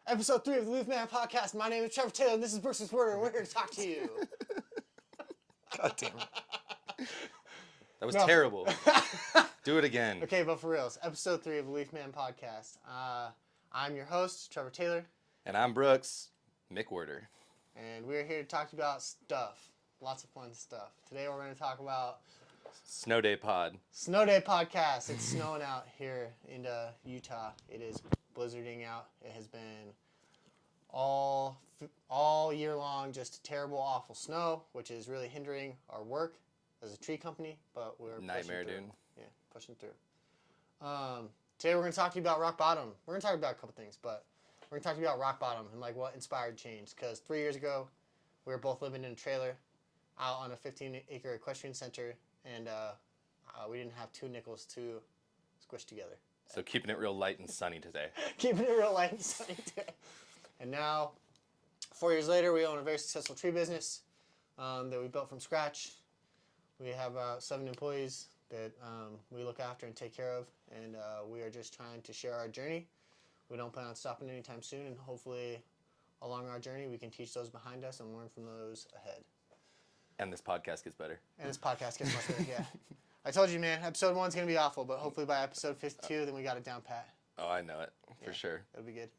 Episode 3 of the Leafman podcast. My name is Trevor Taylor, and this is Brooks Werder, and we're here to talk to you. God damn it. That was No. terrible. Do it again. Okay, but for reals, episode 3 of the Leafman podcast. I'm your host, Trevor Taylor. And I'm Brooks Werder. And we're here to talk about stuff. Lots of fun stuff. Today we're going to talk about Snow Day Pod. Snow Day podcast. It's snowing out here in Utah. It is blizzarding out. It has been all year long just terrible, awful snow, which is really hindering our work as a tree company, but we're Nightmare, pushing through. dude. Yeah, pushing through. Today we're going to talk to you about rock bottom. We're going to talk about a couple things, but we're going to talk to you about rock bottom and like what inspired change. Because 3 years ago, we were both living in a trailer out on a 15-acre equestrian center, and we didn't have 2 nickels to squish together. So keeping it real light and sunny today. Keeping it real light and sunny today. And now, 4 years later, we own a very successful tree business that we built from scratch. We have 7 employees that we look after and take care of, and we are just trying to share our journey. We don't plan on stopping anytime soon, and hopefully along our journey we can teach those behind us and learn from those ahead. And this podcast gets better. And this podcast gets much better, yeah. I told you, man, episode 1's going to be awful, but hopefully by episode 52, then we got it down pat. Oh, I know it. For sure. It'll be good.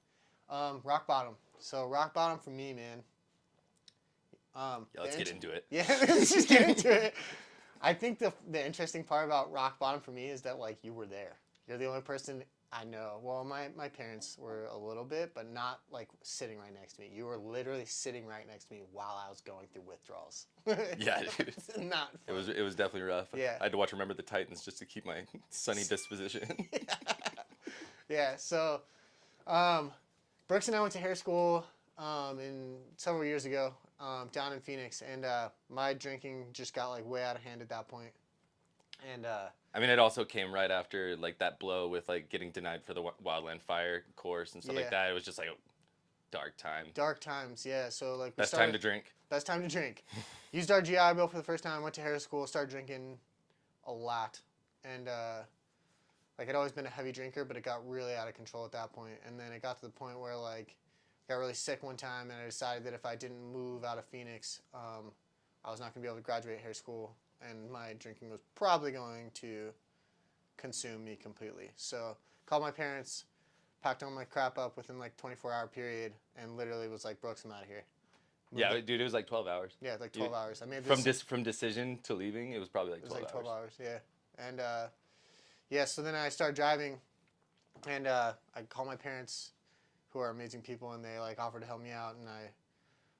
Rock bottom. So rock bottom for me, man. Yeah, let's get into it. Yeah, let's just get into it. I think the interesting part about rock bottom for me is that, like, you were there. You're the only person I know. Well, my parents were a little bit, but not, like, sitting right next to me. You were literally sitting right next to me while I was going through withdrawals. Yeah, dude. It's not fun. It was definitely rough. Yeah. I had to watch Remember the Titans just to keep my sunny disposition. Yeah, so Brooks and I went to hair school several years ago down in Phoenix, and my drinking just got like way out of hand at that point. And I mean, it also came right after like that blow with like getting denied for the wildland fire course and stuff like that. It was just like a dark time. Dark times, yeah. So like Best time to drink. Best time to drink. Used our GI Bill for the first time. Went to hair school. Started drinking a lot, and like I'd always been a heavy drinker, but it got really out of control at that point. And then it got to the point where like I got really sick one time, and I decided that if I didn't move out of Phoenix, I was not going to be able to graduate hair school, and my drinking was probably going to consume me completely. So called my parents, packed all my crap up within like 24-hour period, and literally was like, Brooks, I'm out of here. Yeah, dude, it was like 12 hours. Yeah, like 12 hours. I made this from decision to leaving, it was probably like 12 hours. It was like 12 hours, yeah. And yeah, so then I started driving, and I called my parents, who are amazing people, and they like offered to help me out, and I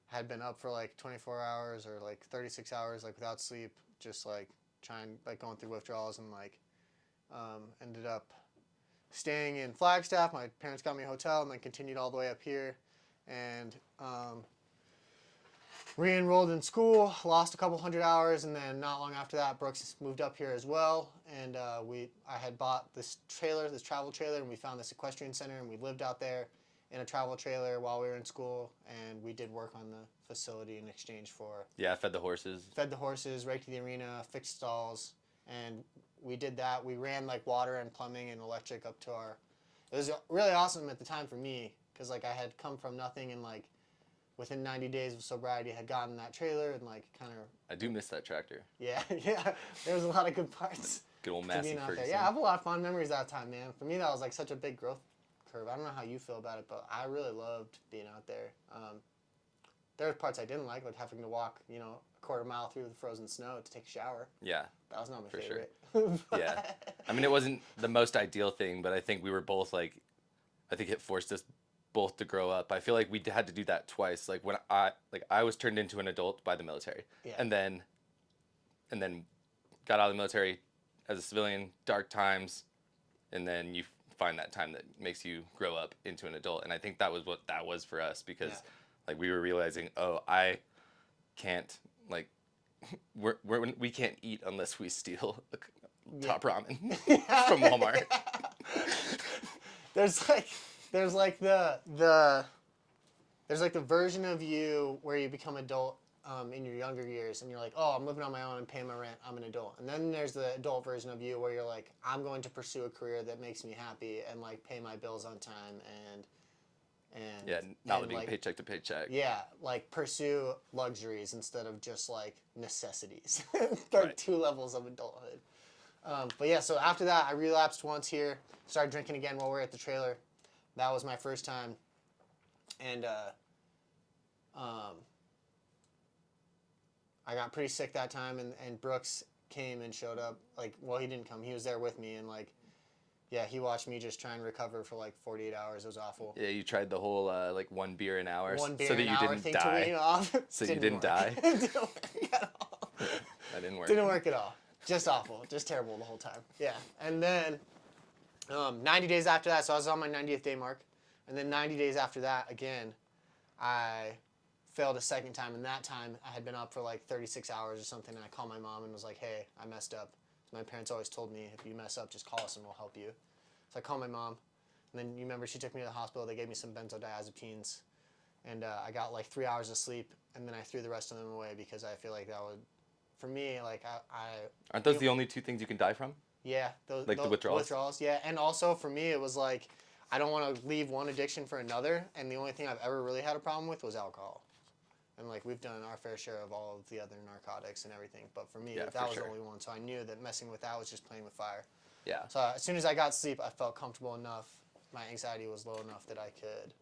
had been up for like 24 hours or like 36 hours like without sleep, just like going through withdrawals, and like ended up staying in Flagstaff. My parents got me a hotel, and then continued all the way up here, and re-enrolled in school, lost a couple hundred hours, and then not long after that, Brooks moved up here as well, and I had bought this travel trailer, and we found this equestrian center, and we lived out there in a travel trailer while we were in school, and we did work on the facility in exchange for... Yeah, fed the horses. Raked the arena, fixed stalls, and we did that. We ran like water and plumbing and electric up to our... It was really awesome at the time for me, because like I had come from nothing, and like within 90 days of sobriety had gotten that trailer, and like kind of... I do miss that tractor. Yeah, yeah. There was a lot of good parts. Good old Massey Ferguson. Yeah, I have a lot of fond memories that time, man. For me, that was like such a big growth curve. I don't know how you feel about it, but I really loved being out there. There were parts I didn't like having to walk, a quarter mile through the frozen snow to take a shower. Yeah. That was not my favorite. Sure. Yeah. I mean, it wasn't the most ideal thing, but I think we were both I think it forced us both to grow up. I feel like we had to do that twice. Like when I was turned into an adult by the military. Yeah. And then got out of the military as a civilian, dark times, and then you find that time that makes you grow up into an adult. And I think that was what that was for us, because like we were realizing, oh, I can't we can't eat unless we steal top ramen from Walmart. There's like the version of you where you become adult in your younger years, and you're like, oh, I'm living on my own and paying my rent, I'm an adult. And then there's the adult version of you where you're like, I'm going to pursue a career that makes me happy and like pay my bills on time and and Yeah, not and living like paycheck to paycheck. yeah, like pursue luxuries instead of just like necessities. Like Right. 2 levels of adulthood. But yeah, so after that, I relapsed once here. Started drinking again while we were at the trailer. That was my first time, and um, I got pretty sick that time. And Brooks came and showed up. Like, well, he didn't come. He was there with me, and like, yeah, he watched me just try and recover for like 48 hours. It was awful. Yeah, you tried the whole like 1 beer an hour One beer so that an you hour didn't thing to wean die. off. So you Didn't didn't work. die? Didn't work at all. That didn't work. Didn't work at all. Just awful. Just terrible the whole time. Yeah. And then 90 days after that, so I was on my 90th day mark. And then 90 days after that, again, I failed a second time. And that time, I had been up for like 36 hours or something. And I called my mom and was like, hey, I messed up. So my parents always told me, if you mess up, just call us and we'll help you. So I called my mom. And then you remember she took me to the hospital. They gave me some benzodiazepines. And I got like 3 hours of sleep. And then I threw the rest of them away because I feel like that would, for me, like Aren't those the only two things you can die from? yeah, those Like the withdrawals? yeah, and also for me, it was like I don't want to leave one addiction for another, and the only thing I've ever really had a problem with was alcohol. And like we've done our fair share of all of the other narcotics and everything, but for me, Yeah, that for was sure. the only one. So I knew that messing with that was just playing with fire. Yeah. So as soon as I got sleep, I felt comfortable enough. My anxiety was low enough that I could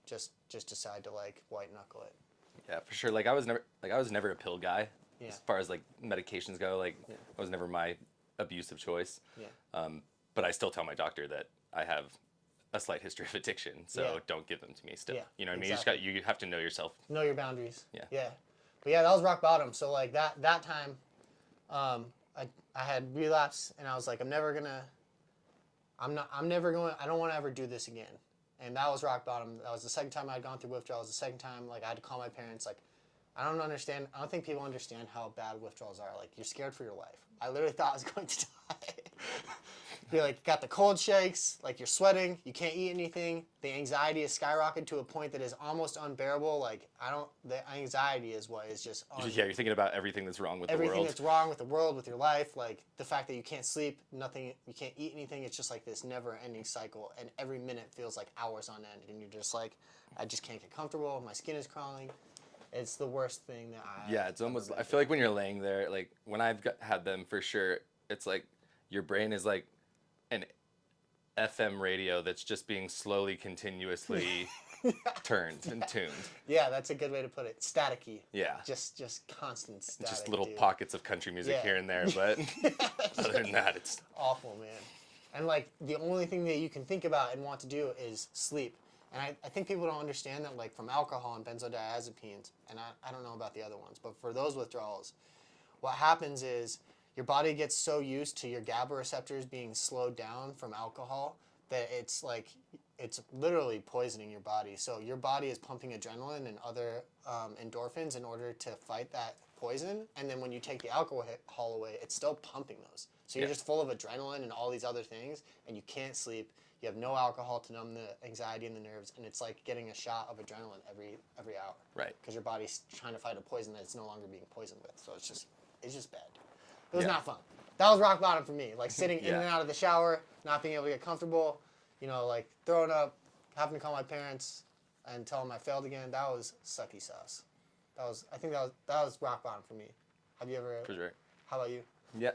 just decide to like white knuckle it. Yeah, for sure. Like I was never a pill guy. Yeah. As far as like medications go, like Yeah. it was never my abusive choice. Yeah. But I still tell my doctor that I have a slight history of addiction, so Yeah. don't give them to me still. Yeah, You know what exactly. I mean? You have to know yourself. Know your boundaries. Yeah. Yeah. But yeah, that was rock bottom. So like that time, I had relapse, and I was like, I'm never going. I don't want to ever do this again. And that was rock bottom. That was the second time I had gone through withdrawals. The second time, like I had to call my parents. Like, I don't understand. I don't think people understand how bad withdrawals are. Like, you're scared for your life. I literally thought I was going to die. You're like, got the cold shakes, like you're sweating, you can't eat anything. The anxiety is skyrocketed to a point that is almost unbearable. Like, the anxiety is what is just Yeah, you're thinking about everything that's wrong with the everything world. that's wrong with the world, with your life, like the fact that you can't sleep, nothing, you can't eat anything. It's just like this never-ending cycle, and every minute feels like hours on end, and you're just like, I just can't get comfortable. My skin is crawling. It's the worst thing that Yeah, it's almost. I feel like when you're laying there, like when had them for sure, it's like your brain is like an FM radio that's just being slowly, continuously turned and tuned. Yeah, that's a good way to put it. Staticky. Yeah. Just constant static. Just little dude. pockets of country music Yeah. here and there, but other than that, it's awful, man. And like the only thing that you can think about and want to do is sleep. And I think people don't understand that, like from alcohol and benzodiazepines, and I don't know about the other ones, but for those withdrawals, what happens is your body gets so used to your GABA receptors being slowed down from alcohol that it's like it's literally poisoning your body. So your body is pumping adrenaline and other endorphins in order to fight that poison. And then when you take the alcohol away, it's still pumping those. So you're just full of adrenaline and all these other things, and you can't sleep. You have no alcohol to numb the anxiety and the nerves, and it's like getting a shot of adrenaline every hour. right. Because your body's trying to fight a poison that it's no longer being poisoned with. So it's just bad. It was not fun. That was rock bottom for me. Like sitting in and out of the shower, not being able to get comfortable, like throwing up, having to call my parents and tell them I failed again. That was sucky sauce. I think that was rock bottom for me. Have you ever? For sure. How about you? Yeah.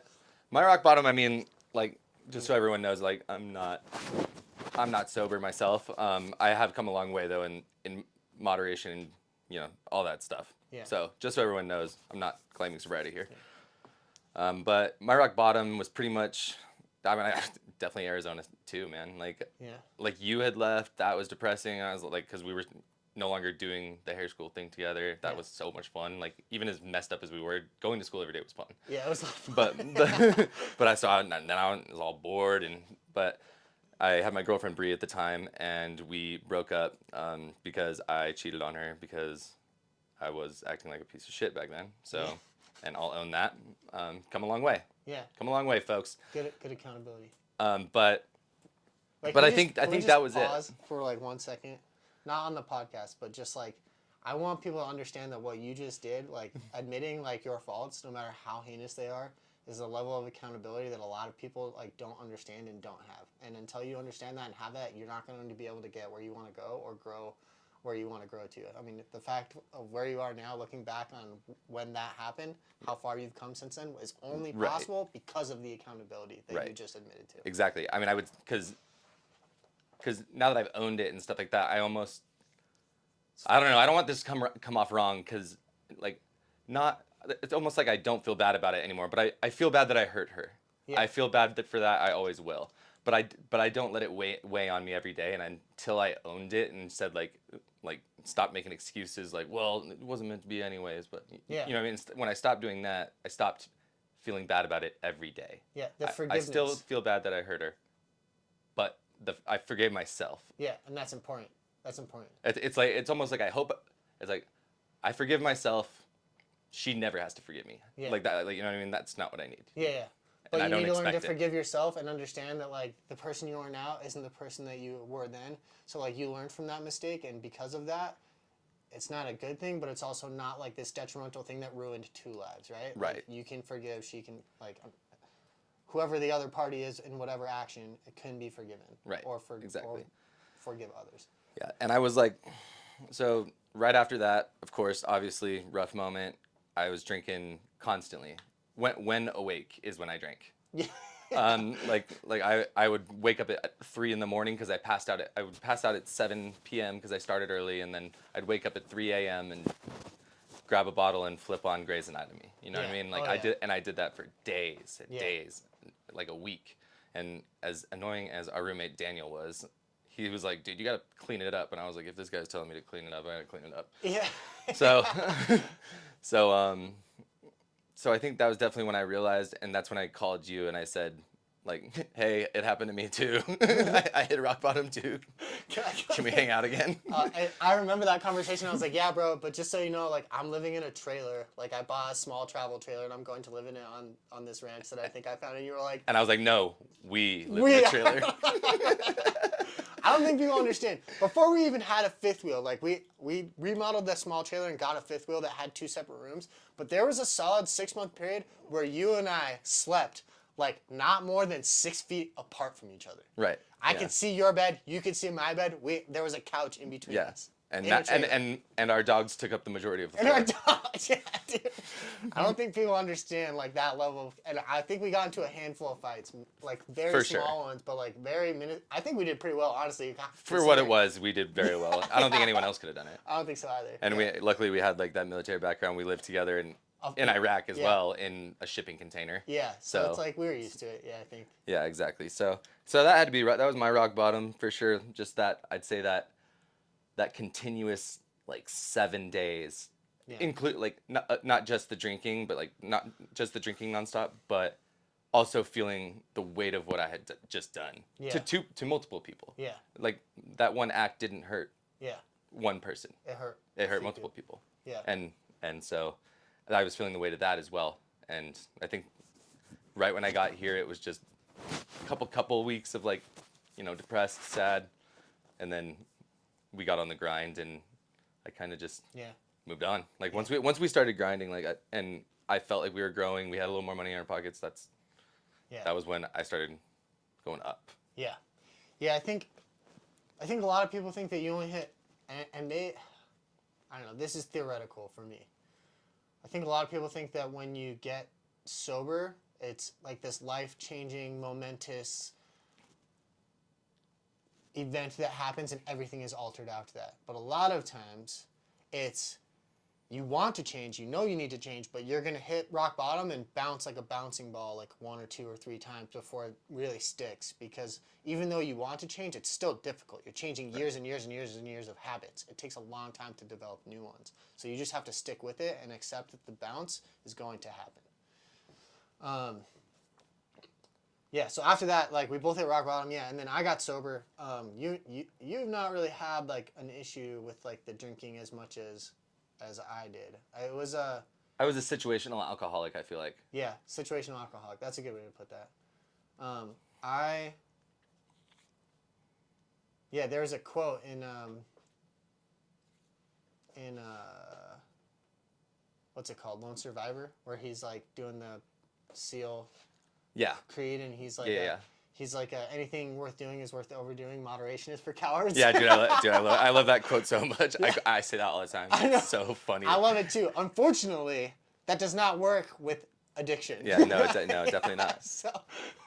My rock bottom, I mean, like, just so everyone knows, like, I'm not sober myself. I have come a long way, though, in moderation and, all that stuff. Yeah. So, just so everyone knows, I'm not claiming sobriety here. Yeah. But my rock bottom was pretty much, definitely Arizona, too, man. Like you had left, that was depressing. I was, like, because we were no longer doing the hair school thing together. That was so much fun. Like, even as messed up as we were, going to school every day was fun. Yeah, it was a lot of fun. But I saw it, and then I was all bored. But I had my girlfriend Bree at the time, and we broke up because I cheated on her because I was acting like a piece of shit back then. So, and I'll own that. Come a long way. Yeah. Come a long way, folks. Good accountability. But Like, I can we think that was it. Pause for like 1 second, not on the podcast, but just like I want people to understand that what you just did, like admitting like your faults, no matter how heinous they are, is a level of accountability that a lot of people like don't understand and don't have. And until you understand that and have that, you're not going to be able to get where you want to go or grow where you want to grow to. I mean, the fact of where you are now, looking back on when that happened, how far you've come since then, is only Right. possible because of the accountability that you just admitted to. Exactly. I mean, I would, because now that I've owned it and stuff like that, I don't know. I don't want this to come off wrong, because like, not, it's almost like I don't feel bad about it anymore, but I feel bad that I hurt her. Yeah. I feel bad that for that I always will. But I don't let it weigh on me every day, and until I owned it and said like stop making excuses like, well, it wasn't meant to be anyways. But Yeah. you know what I mean. When I stopped doing that, I stopped feeling bad about it every day. Yeah, the I forgiveness. still feel bad that I hurt her, but I forgave myself. Yeah, and that's important. That's important. It's like, it's almost like I hope, it's like I forgive myself. She never has to forgive me. Yeah. Like that. Like, you know what I mean. That's not what I need. Yeah, yeah. And But I you don't need to learn to expect it. forgive yourself and understand that like the person you are now isn't the person that you were then. So like you learned from that mistake, and because of that, it's not a good thing, but it's also not like this detrimental thing that ruined two lives, right? Right. Like, you can forgive. She can whoever the other party is in whatever action, it can be forgiven. Right. Or Exactly. or forgive others. Yeah, and I was like, so right after that, of course, obviously, rough moment. I was drinking constantly. When awake is when I drank. Yeah. Like I would wake up at 3 in the morning because I would pass out at 7 p.m. because I started early, and then I'd wake up at 3 a.m. and grab a bottle and flip on Grey's Anatomy. You know what I Yeah. mean? Like, Oh, yeah. I did that for days and Yeah. days, like a week. And as annoying as our roommate Daniel was, he was like, dude, you gotta clean it up. And I was like, if this guy's telling me to clean it up, I gotta clean it up. Yeah. So, so I think that was definitely when I realized, and that's when I called you and I said, like, hey, it happened to me too. I hit rock bottom too. Can we hang out again? I remember that conversation. I was like, yeah, bro, but just so you know, like, I'm living in a trailer. Like, I bought a small travel trailer, and I'm going to live in it on this ranch that I think I found. And you were like, And I was like, no, we live in a trailer. I don't think people understand. Before we even had a fifth wheel, like, we remodeled that small trailer and got a fifth wheel that had two separate rooms. But there was a solid 6-month period where you and I slept like not more than 6 feet apart from each other. Right. I yeah. could see your bed, you could see my bed. There was a couch in between us. And In a that, trailer. and our dogs took up the majority of the And floor. our dogs, yeah, dude. I don't think people understand like that level of, and I think we got into a handful of fights, like very For small sure. ones, but like very minute. I think we did pretty well, honestly. For what it was, we did very well. I don't think anyone else could have done it. I don't think so either. And luckily we had like that military background. We lived together in Iraq as well, in a shipping container. Yeah, so it's like we were used to it. Yeah, I think. Yeah, exactly. So that had to be that was my rock bottom for sure. Just that, I'd say that continuous like 7 days, include like not just the drinking, but like not just the drinking nonstop, but also feeling the weight of what I had just done to multiple people. Yeah. Like that one act didn't hurt. Yeah. One person. It hurt. It hurt multiple people. Yeah. And so I was feeling the weight of that as well. And I think right when I got here, it was just a couple weeks of like, depressed, sad, and then we got on the grind, and I kind of just moved on. Like once we started grinding, like and I felt like we were growing. We had a little more money in our pockets. That was when I started going up. Yeah, yeah. I think a lot of people think that you only hit, and they, I don't know. This is theoretical for me. I think a lot of people think that when you get sober, it's like this life-changing, momentous event that happens and everything is altered after that. But a lot of times, it's you want to change, you know you need to change, but you're going to hit rock bottom and bounce like a bouncing ball like 1 or 2 or 3 times before it really sticks. Because even though you want to change, it's still difficult. You're changing years and years and years and years of habits. It takes a long time to develop new ones. So you just have to stick with it and accept that the bounce is going to happen. Yeah, so after that, like, we both hit rock bottom, and then I got sober. You've not really had, like, an issue with, like, the drinking as much as I did. I was a situational alcoholic, I feel like. Yeah, situational alcoholic. That's a good way to put that. There's a quote in what's it called? Lone Survivor, where he's, like, doing the SEAL Yeah. creed, and he's like, He's like, anything worth doing is worth overdoing. Moderation is for cowards. Yeah, dude, I love that quote so much. Yeah. I say that all the time. I know. It's so funny. I love it too. Unfortunately, that does not work with addiction. Yeah, no, definitely not. So,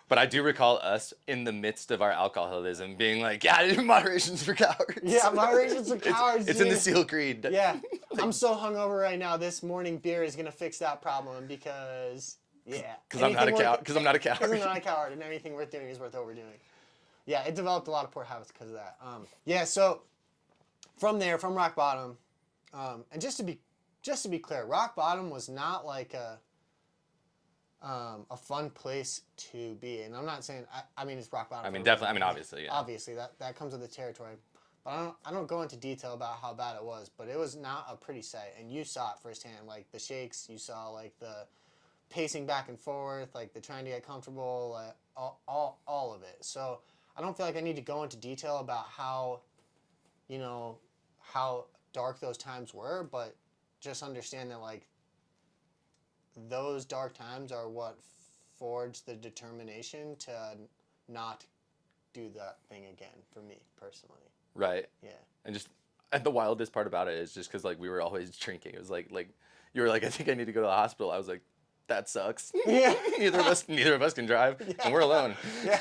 But I do recall us in the midst of our alcoholism being like, yeah, moderation's for cowards. yeah, moderation's for cowards. It's in the dude. SEAL Creed. Yeah, I'm so hungover right now. This morning beer is gonna fix that problem because Because I'm not a coward. Because I'm not a Because coward. I'm not a coward, and anything worth doing is worth overdoing. Yeah, it developed a lot of poor habits because of that. Yeah, so from there, from rock bottom, and just to be clear, rock bottom was not like a fun place to be. And I'm not saying I mean it's rock bottom. I mean, definitely. I mean, obviously, yeah. Obviously, that comes with the territory. But I don't go into detail about how bad it was, but it was not a pretty sight, and you saw it firsthand. Like the shakes, you saw like the pacing back and forth, like the trying to get comfortable, all of it. So I don't feel like I need to go into detail about how, how dark those times were, but just understand that like those dark times are what forged the determination to not do that thing again for me personally. Right. Yeah. And the wildest part about it is just because like we were always drinking. It was like you were like, I think I need to go to the hospital. I was like, that sucks. Yeah. neither of us can drive, and we're alone. Yeah.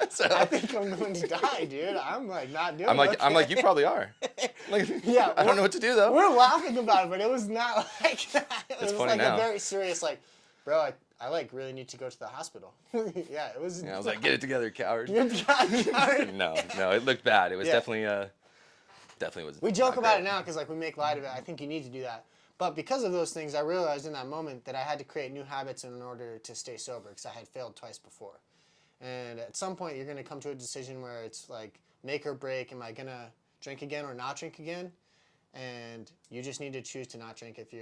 So I think I'm going to die, dude. I'm like not doing. I'm like you probably are. Like, Yeah, I don't know what to do though. We're laughing about it, but it was not like that. It was funny like now. a very serious, like, bro, I like really need to go to the hospital. Yeah, it was. Yeah, I was like, get it together, coward. Coward. No, it looked bad. It was Yeah. definitely was. We joke not about great. it now because like we make light of it. I think you need to do that. But because of those things, I realized in that moment that I had to create new habits in order to stay sober because I had failed twice before. And at some point, you're going to come to a decision where it's like make or break. Am I going to drink again or not drink again? And you just need to choose to not drink if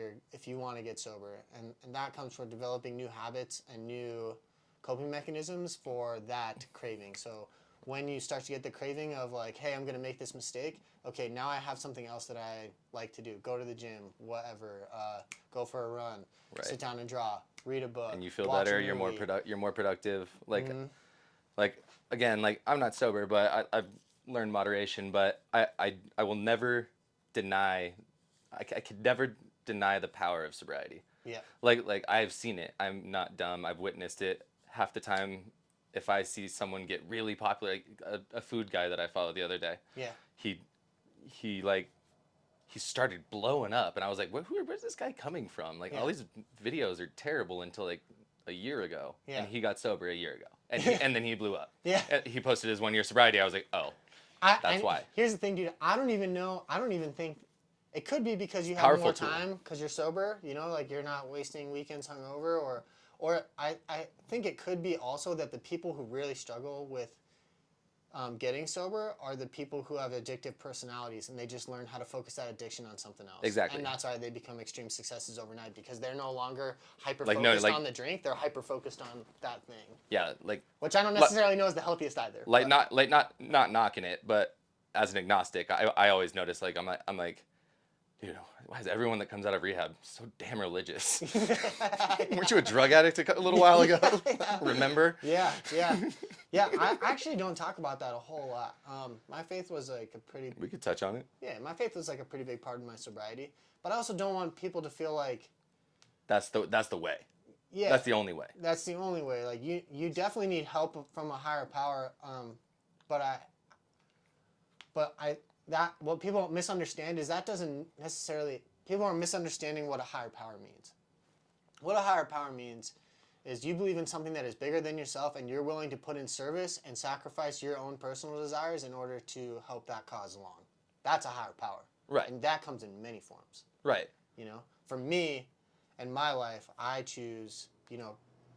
you want to get sober. And that comes from developing new habits and new coping mechanisms for that craving. So when you start to get the craving of like, hey, I'm going to make this mistake. Okay, now I have something else that I like to do. Go to the gym, whatever. Go for a run. Right. Sit down and draw. Read a book. And you feel watch a better. You're more movie. you're more productive. Like, Mm-hmm. like again, like I'm not sober, but I've learned moderation. But I will never deny. I could never deny the power of sobriety. Yeah. Like I've seen it. I'm not dumb. I've witnessed it. Half the time, if I see someone get really popular, like a food guy that I followed the other day. Yeah. He started blowing up, and I was like, where's this guy coming from? Like Yeah. all these videos are terrible until like a year ago, Yeah. and he got sober a year ago, and and then he blew up. Yeah. And he posted his 1 year sobriety. I was like, oh, that's why. Here's the thing, dude. I don't even think it could be because you have Powerful more tool. time because you're sober. Like you're not wasting weekends hungover, or I think it could be also that the people who really struggle with getting sober are the people who have addictive personalities and they just learn how to focus that addiction on something else. Exactly. And that's why they become extreme successes overnight because they're no longer hyper Like, focused no, like- on the drink. They're hyper focused on that thing, Yeah, like which I don't necessarily know is the healthiest either. like but- not knocking it, but as an agnostic, I always notice like I'm like, dude, why is everyone that comes out of rehab so damn religious? Weren't you a drug addict a little while ago? Remember? Yeah. I actually don't talk about that a whole lot. My faith was like a pretty We could touch on it. my faith was like a pretty big part of my sobriety. But I also don't want people to feel like That's the way. yeah, That's the only way. that's the only way. Like you definitely need help from a higher power. That what people misunderstand is that doesn't necessarily people are misunderstanding what a higher power means. What a higher power means is you believe in something that is bigger than yourself and you're willing to put in service and sacrifice your own personal desires in order to help that cause along. That's a higher power. Right. And that comes in many forms. Right. For me and my life, I choose,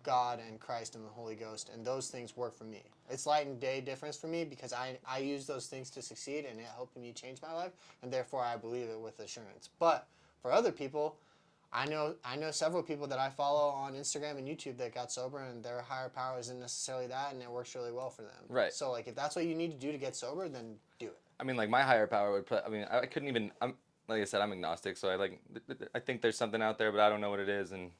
God and Christ and the Holy Ghost, and those things work for me. It's light and day difference for me because I use those things to succeed and it helped me change my life, and therefore I believe it with assurance. But for other people, I know several people that I follow on Instagram and YouTube that got sober and their higher power isn't necessarily that, and it works really well for them. Right. So like if that's what you need to do to get sober, then do it. I mean, like my higher power would put. I mean, I couldn't even. Like I said, I'm agnostic, so I think there's something out there, but I don't know what it is, and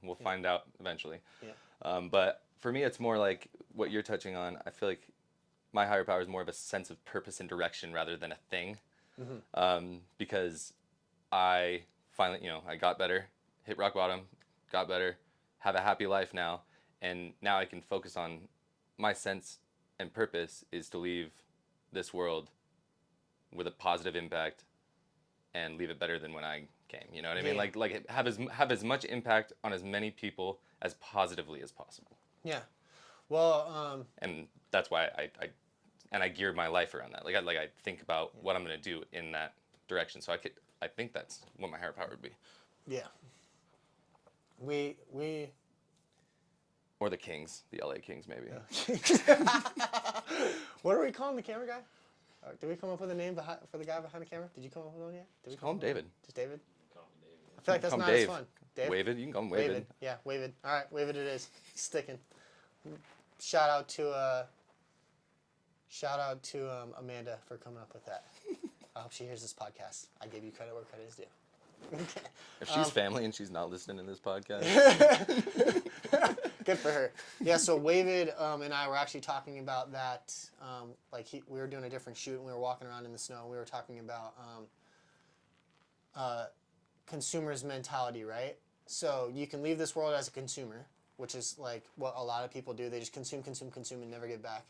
we'll find out eventually. Yeah. But for me, it's more like what you're touching on. I feel like my higher power is more of a sense of purpose and direction rather than a thing. Because I finally, I got better, hit rock bottom, got better, have a happy life now, and now I can focus on my sense and purpose is to leave this world with a positive impact and leave it better than when I came. You know what I mean? Yeah. Like have as much impact on as many people as positively as possible. Yeah. Well, And that's why I geared my life around that. I think about what I'm gonna do in that direction. So I think that's what my higher power would be. yeah. We Or the Kings, the LA Kings, maybe. What are we calling the camera guy? Did we come up with a name for the guy behind the camera? Did you come up with one yet? Did we Call him up with one? David. Just David? I feel like that's Call him not as Dave. fun. Dave? Wavid, you can call him Wavid. Wavid. Yeah, Wavid. All right, Wavid it is. Sticking. Shout out to Amanda for coming up with that. I hope she hears this podcast. I gave you credit where credit is due. If she's family and she's not listening to this podcast, Good for her. Yeah, so Wavid and I were actually talking about that. We were doing a different shoot and we were walking around in the snow. And we were talking about consumer's mentality, right? So you can leave this world as a consumer, which is like what a lot of people do. They just consume, and never get back.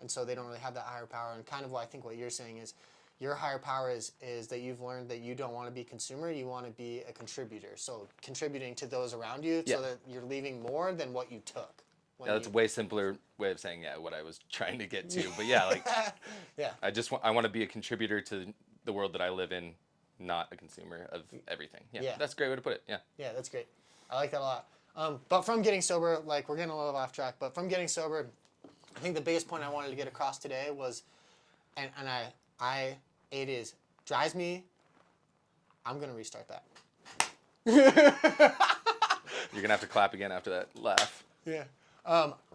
And so they don't really have that higher power. And kind of what I think what you're saying is your higher power is that you've learned that you don't want to be a consumer, you want to be a contributor. So contributing to those around you so that you're leaving more than what you took. yeah, that's a way simpler way of saying what I was trying to get to. But yeah, like Yeah. I want to be a contributor to the world that I live in, not a consumer of everything. Yeah, that's a great way to put it. Yeah. Yeah, that's great. I like that a lot. But from getting sober, like we're getting a little off track, but from getting sober, I think the biggest point I wanted to get across today was, it drives me, I'm going to restart that. You're going to have to clap again after that laugh. Yeah.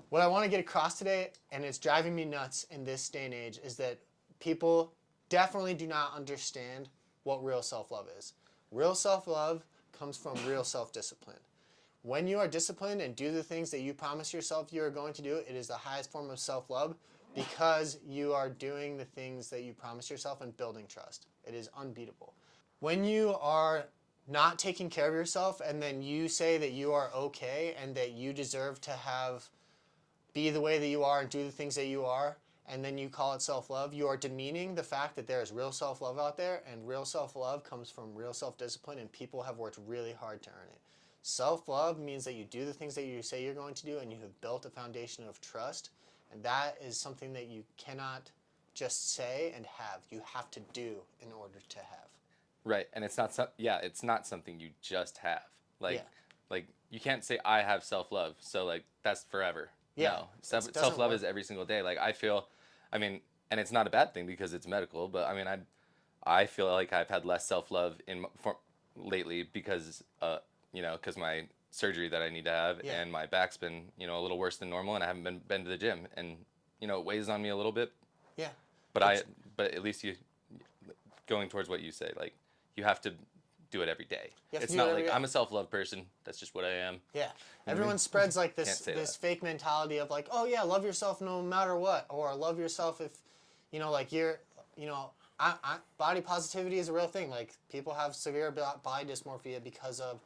What I want to get across today, and it's driving me nuts in this day and age, is that people definitely do not understand what real self-love is. Real self-love comes from real self-discipline. When you are disciplined and do the things that you promise yourself you are going to do, it is the highest form of self-love because you are doing the things that you promise yourself and building trust. It is unbeatable. When you are not taking care of yourself and then you say that you are okay and that you deserve to be the way that you are and do the things that you are, and then you call it self-love, you are demeaning the fact that there is real self-love out there, and real self-love comes from real self-discipline, and people have worked really hard to earn it. Self-love means that you do the things that you say you're going to do, and you have built a foundation of trust, and that is something that you cannot just say and have. You have to do in order to have. Right, and it's not something you just have. Like you can't say I have self-love, so like that's forever. Yeah, no, self-love is every single day. Like and it's not a bad thing because it's medical, but I feel like I've had less self-love lately because because my surgery that I need to have and my back's been a little worse than normal, and I haven't been to the gym, and it weighs on me a little bit. Yeah. But at least you going towards what you say, like you have to do it every day. It's not like I'm a self-love person. That's just what I am. Yeah. Everyone spreads like this fake mentality of like, oh yeah, love yourself no matter what, or love yourself if, body positivity is a real thing. Like people have severe body dysmorphia because of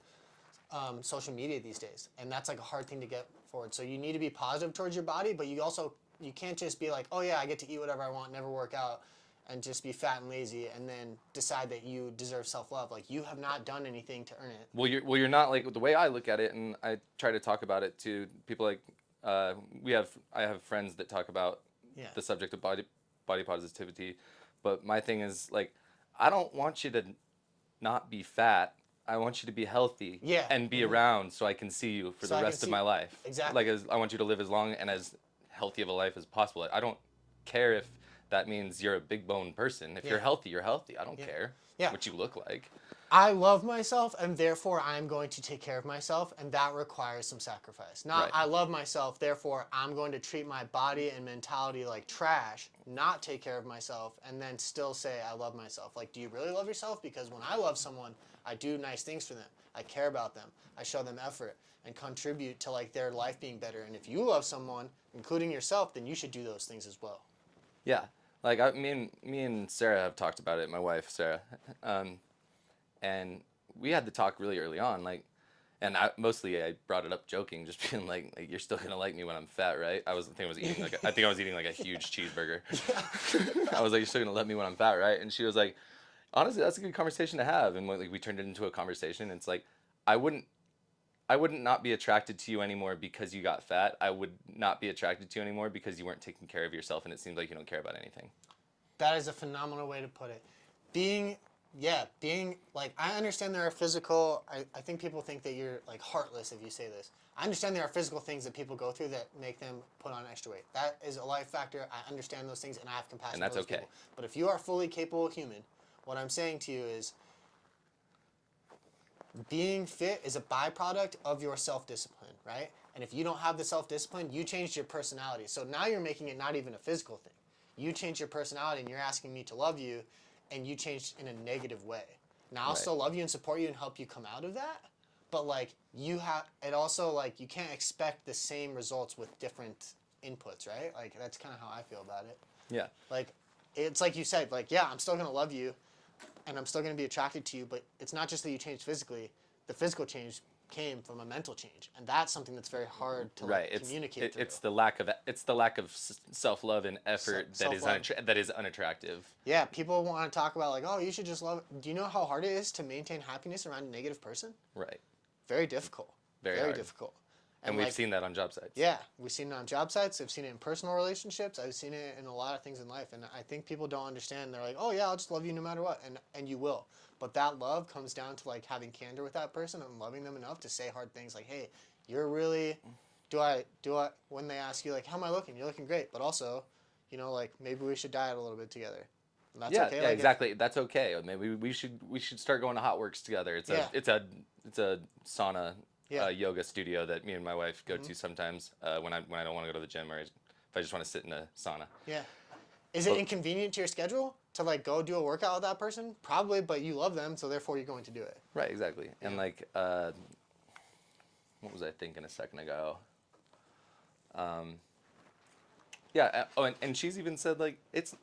social media these days, and that's like a hard thing to get forward. So you need to be positive towards your body, but you can't just be like, oh yeah, I get to eat whatever I want, never work out, and just be fat and lazy, and then decide that you deserve self-love. Like you have not done anything to earn it. You're not, like the way I look at it, and I try to talk about it to people. Like I have friends that talk about the subject of body positivity, but my thing is like I don't want you to not be fat. I want you to be healthy and be around so I can see you for the rest of my life. Exactly. Like I want you to live as long and as healthy of a life as possible. I don't care if that means you're a big bone person. If you're Yeah. healthy, you're healthy. I don't care Yeah. what you look like. I love myself, and therefore I'm going to take care of myself, and that requires some sacrifice. Not Right. I love myself, therefore I'm going to treat my body and mentality like trash, not take care of myself, and then still say I love myself. Like, do you really love yourself? Because when I love someone, I do nice things for them. I care about them. I show them effort and contribute to like their life being better. And if you love someone, including yourself, then you should do those things as well. Yeah. Like me and Sarah have talked about it. My wife Sarah, and we had the talk really early on. Like, and mostly I brought it up joking, just being like you're still gonna like me when I'm fat, right? I think I was eating like a huge cheeseburger. I was like, you're still gonna love me when I'm fat, right? And she was like, honestly, that's a good conversation to have. And like we turned it into a conversation. It's like I wouldn't I wouldn't not be attracted to you anymore because you got fat. I would not be attracted to you anymore because you weren't taking care of yourself and it seems like you don't care about anything. That is a phenomenal way to put it. Being, being like, I understand there are physical, I think people think that you're like heartless if you say this. I understand there are physical things that people go through that make them put on extra weight. That is a life factor. I understand those things and I have compassion And for that's those okay. people. But if you are fully capable human, what I'm saying to you is being fit is a byproduct of your self-discipline, right? And if you don't have the self-discipline, you changed your personality. So now you're making it not even a physical thing. You changed your personality and you're asking me to love you and you changed in a negative way. Now I'll Right. still love you and support you and help you come out of that. But like you have it also like you can't expect the same results with different inputs, right? Like that's kind of how I feel about it. Yeah. Like it's like you said, like yeah, I'm still going to love you and I'm still going to be attracted to you, but it's not just that you changed physically. The physical change came from a mental change, and that's something that's very hard to Right. like, communicate through. It's the lack of self love and effort Self-love. that is unattractive. Yeah, people want to talk about like, oh, you should just love. Do you know how hard it is to maintain happiness around a negative person? Right. Very difficult. Very Very hard. difficult. And we've seen that on job sites. Yeah, we've seen it on job sites. I've seen it in personal relationships. I've seen it in a lot of things in life. And I think people don't understand. They're like, oh, yeah, I'll just love you no matter what. And you will. But that love comes down to like having candor with that person and loving them enough to say hard things like, hey, you're really, when they ask you like, how am I looking? You're looking great. But also, like maybe we should diet a little bit together. And that's okay. Yeah, Like, exactly. That's okay. Maybe we should start going to Hot Works together. Yeah. It's a sauna Yeah. yoga studio that me and my wife go to sometimes when I don't want to go to the gym or if I just want to sit in a sauna. Yeah. Is it inconvenient to your schedule to like go do a workout with that person? Probably, but you love them, so therefore you're going to do it. Right, exactly. And like what was I thinking a second ago? Yeah. And she's even said like it's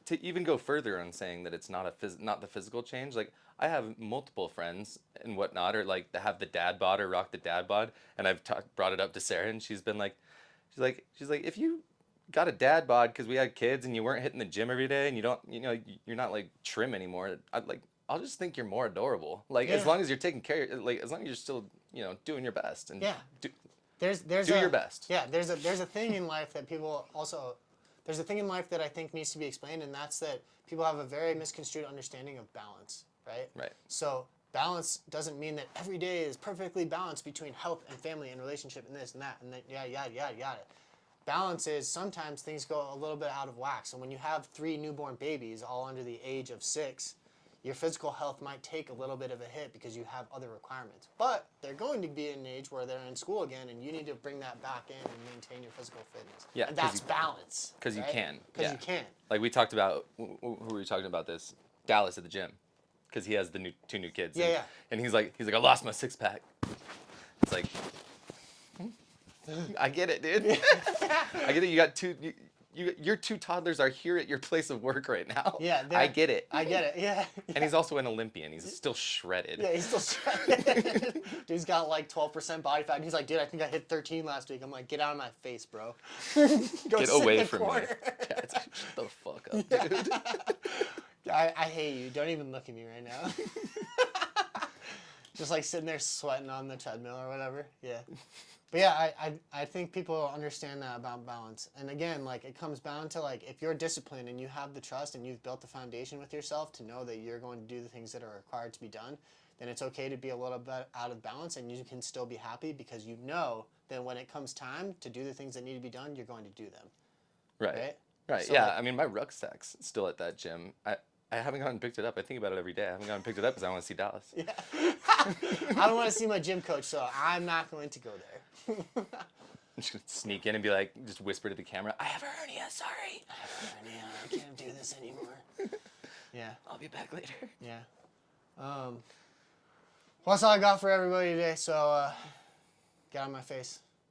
to even go further on saying that it's not the physical change. Like I have multiple friends and whatnot, or like that have the dad bod or rock the dad bod, and I've brought it up to Sarah, and she's been like, she's like, if you got a dad bod because we had kids and you weren't hitting the gym every day and you don't, you're not like trim anymore. I'll just think you're more adorable. Like as Yeah. long as you're taking care, like as long as you're still, doing your best and Yeah. do, There's do your best. Yeah, there's a thing in life that people also there's a thing in life that I think needs to be explained, and that's that people have a very misconstrued understanding of balance, right? Right. So balance doesn't mean that every day is perfectly balanced between health and family and relationship and this and that and then yada yada yada yada. Balance is sometimes things go a little bit out of whack. So when you have 3 newborn babies all under the age of 6, your physical health might take a little bit of a hit because you have other requirements. But they're going to be in an age where they're in school again, and you need to bring that back in and maintain your physical fitness. Yeah, and that's balance. Because you can. Because Yeah. you can. Like we talked about, who were we talking about this? Dallas at the gym, because he has the 2 new kids. Yeah, and, yeah. And he's like, I lost my 6-pack. It's like, I get it, dude. I get it. You got 2. Your 2 toddlers are here at your place of work right now. Yeah, I get it. I get it. Yeah. And he's also an Olympian. He's still shredded. Yeah, he's still shredded. Dude's got like 12% body fat. And he's like, dude, I think I hit 13 last week. I'm like, get out of my face, bro. Go Get sit in away the from me. corner. Yeah, shut the fuck up, dude. I hate you. Don't even look at me right now. Just like sitting there sweating on the treadmill or whatever. Yeah. But yeah, I think people understand that about balance. And again, like it comes down to like if you're disciplined and you have the trust and you've built the foundation with yourself to know that you're going to do the things that are required to be done, then it's okay to be a little bit out of balance and you can still be happy because you know that when it comes time to do the things that need to be done, you're going to do them. Right. Right. So, Yeah. like, I mean, my rucksack's still at that gym. I haven't gone and picked it up. I think about it every day. I haven't gone and picked it up because I want to see Dallas. yeah. I don't want to see my gym coach, so I'm not going to go there. I'm just gonna sneak in and be like, just whisper to the camera, "I have a hernia. Sorry. I have a hernia. I can't do this anymore. Yeah. I'll be back later." Yeah. Well, that's all I got for everybody today. So, get out of my face.